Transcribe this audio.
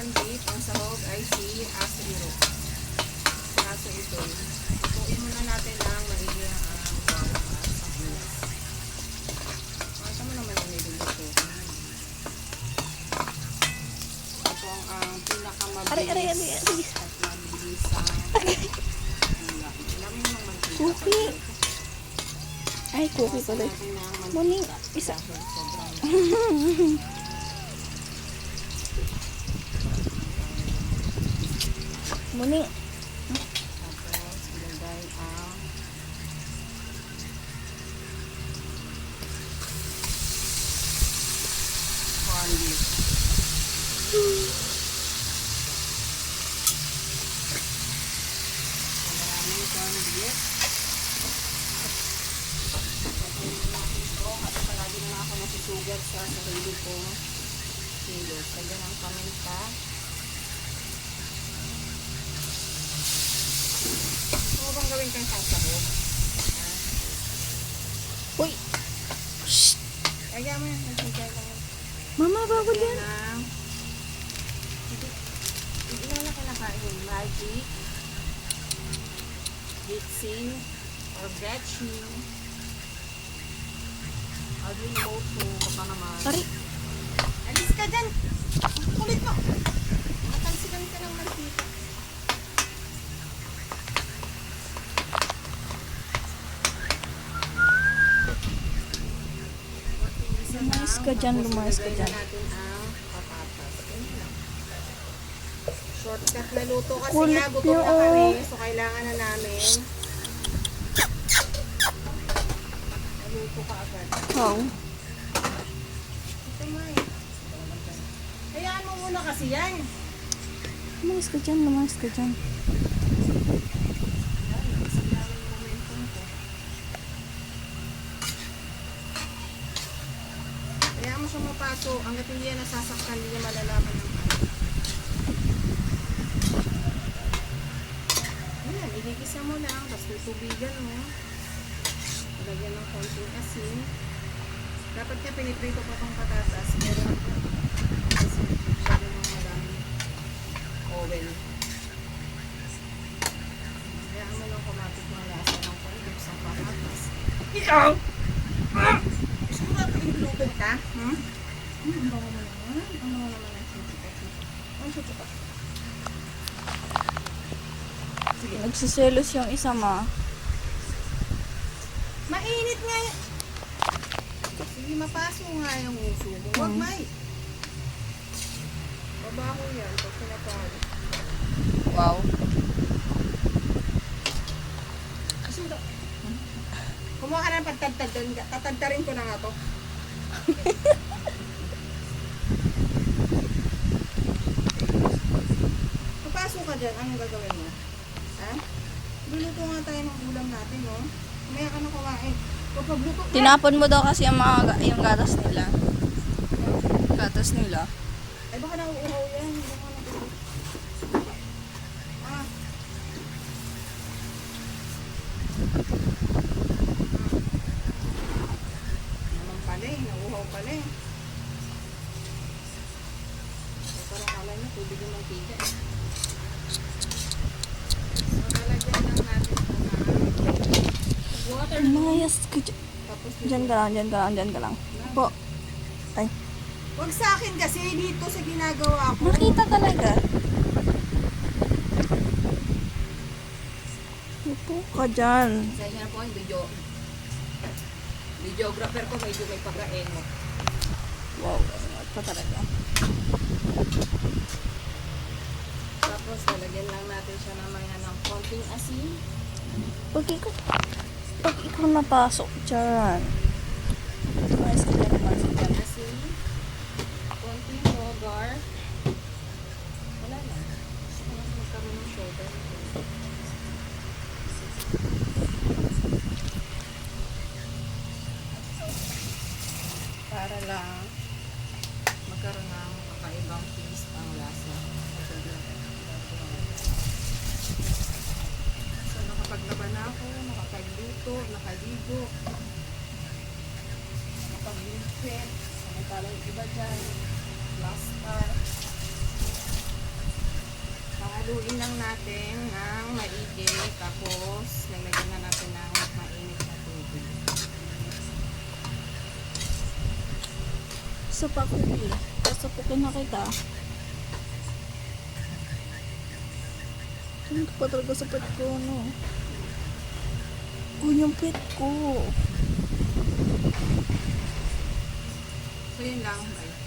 corned beef. Ang sahog ay si Asiro. Kaso ito, tutuin muna natin ang maigi ang bawang at sibuyas. Ito mo naman yung niluluto. Ito ang pinakamabilis at mabilis ang ulam. Alam mo yung mantika. Cookie. Ay, cookie pala. Morning, isa. Morning. Tapos, ilagay ang corned beef. Maraming corned beef. Kasi palagi na ako nasusugat sa sarili ko. Kilos. Lagyan ng paminta. Ano bang gawin kang sasahog? Uy. Shh. Kaya mo yan. Nagsagay lang yan. Mama, bawal yan. Hindi na lang kinakain. Magic. Bitsin. Or Betchin. Alvin Moto. Baka naman. Sorry. Alis ka dyan! Kulit mo! Matansigan ka ng mantika. Lumayas ka dyan, lumayas ka dyan. Natin ang patatas. Shortcut na luto kasi Kulit nga, gutom niyo, na kami. So, kailangan na namin naluto ka agad. Wow. Ito nga eh. Hayaan mo muna kasi yan. Lumayas ka dyan, lumayas ka dyan. Kaya mo siya mapaso. Hanggat hindi yan nasasaktan, hindi niya malalaman ng ano. Ayan, igigisa mo lang. Tapos tutubigan mo. Lagyan ng konting asin. Dapat nga piniprito pa itong patatas. Pero kasi lagyan ng maraming oil. Kaya mo lang kumapit ng lasa ng konti sa patatas. Ikaw! Gusto mo ba pinulutin ka? Hmm? Ang bango mo naman. Ang bango naman ang sisipa-sipa. Ang sisipa. Sige. Nagsiselos yung isa, ma. Mainit nga yan. Sige, mapaso nga yung uso mo. Huwag, May. Babaho yan pag pinapalo. Wow. Kumuha ka ng pagtadtad doon. Tatadtarin ko na nga to. Papasok ka dyan. Anong gagawin mo? Ha? Luluto nga tayo ng ulam natin, no? Kumaya ka na kumain. Kapag luto ka. Tinapon mo daw kasi yung gatas nila. Gatas nila. Ay, baka nauuhaw yan. Baka nauuhaw. Ah. Naman pala eh. Nauuhaw pala eh. Parang kala niya, tubig yung mantika eh. So, talagyan lang natin ito na water. Lumayas ka dyan. Tapos Dyan ka lang, dyan ka lang, dyan ka lang. Po. Ay. huwag sa akin kasi dito sa ginagawa ko. Nakita talaga. Upo ka dyan. Sensya na po yung videographer ko medyo may pagkain mo. Wow. At pa talaga. Tapos lalagyan lang natin siya mamaya ng konting asin. Pag ikaw napasok dyan. Lumayas ka dyan, lumayas ka dyan. Asin. Konting sugar. Wala na. Gusto ko lang magkaroon ng sugar. Para lang magkaroon ng kakaibang taste ang lasa. So nakapaglaba na ako, nakapagluto, nakaligo, nakapagligpit, samantalang iba dyan, plaster. Haluin lang natin ng maigi. Tapos, lalagyan na natin ng mainit na tubig. Sa pakupi. Sasapukin na kita. Ano pa talaga sa pet ko, no? Yung pet ko. So, yun lang. Bye.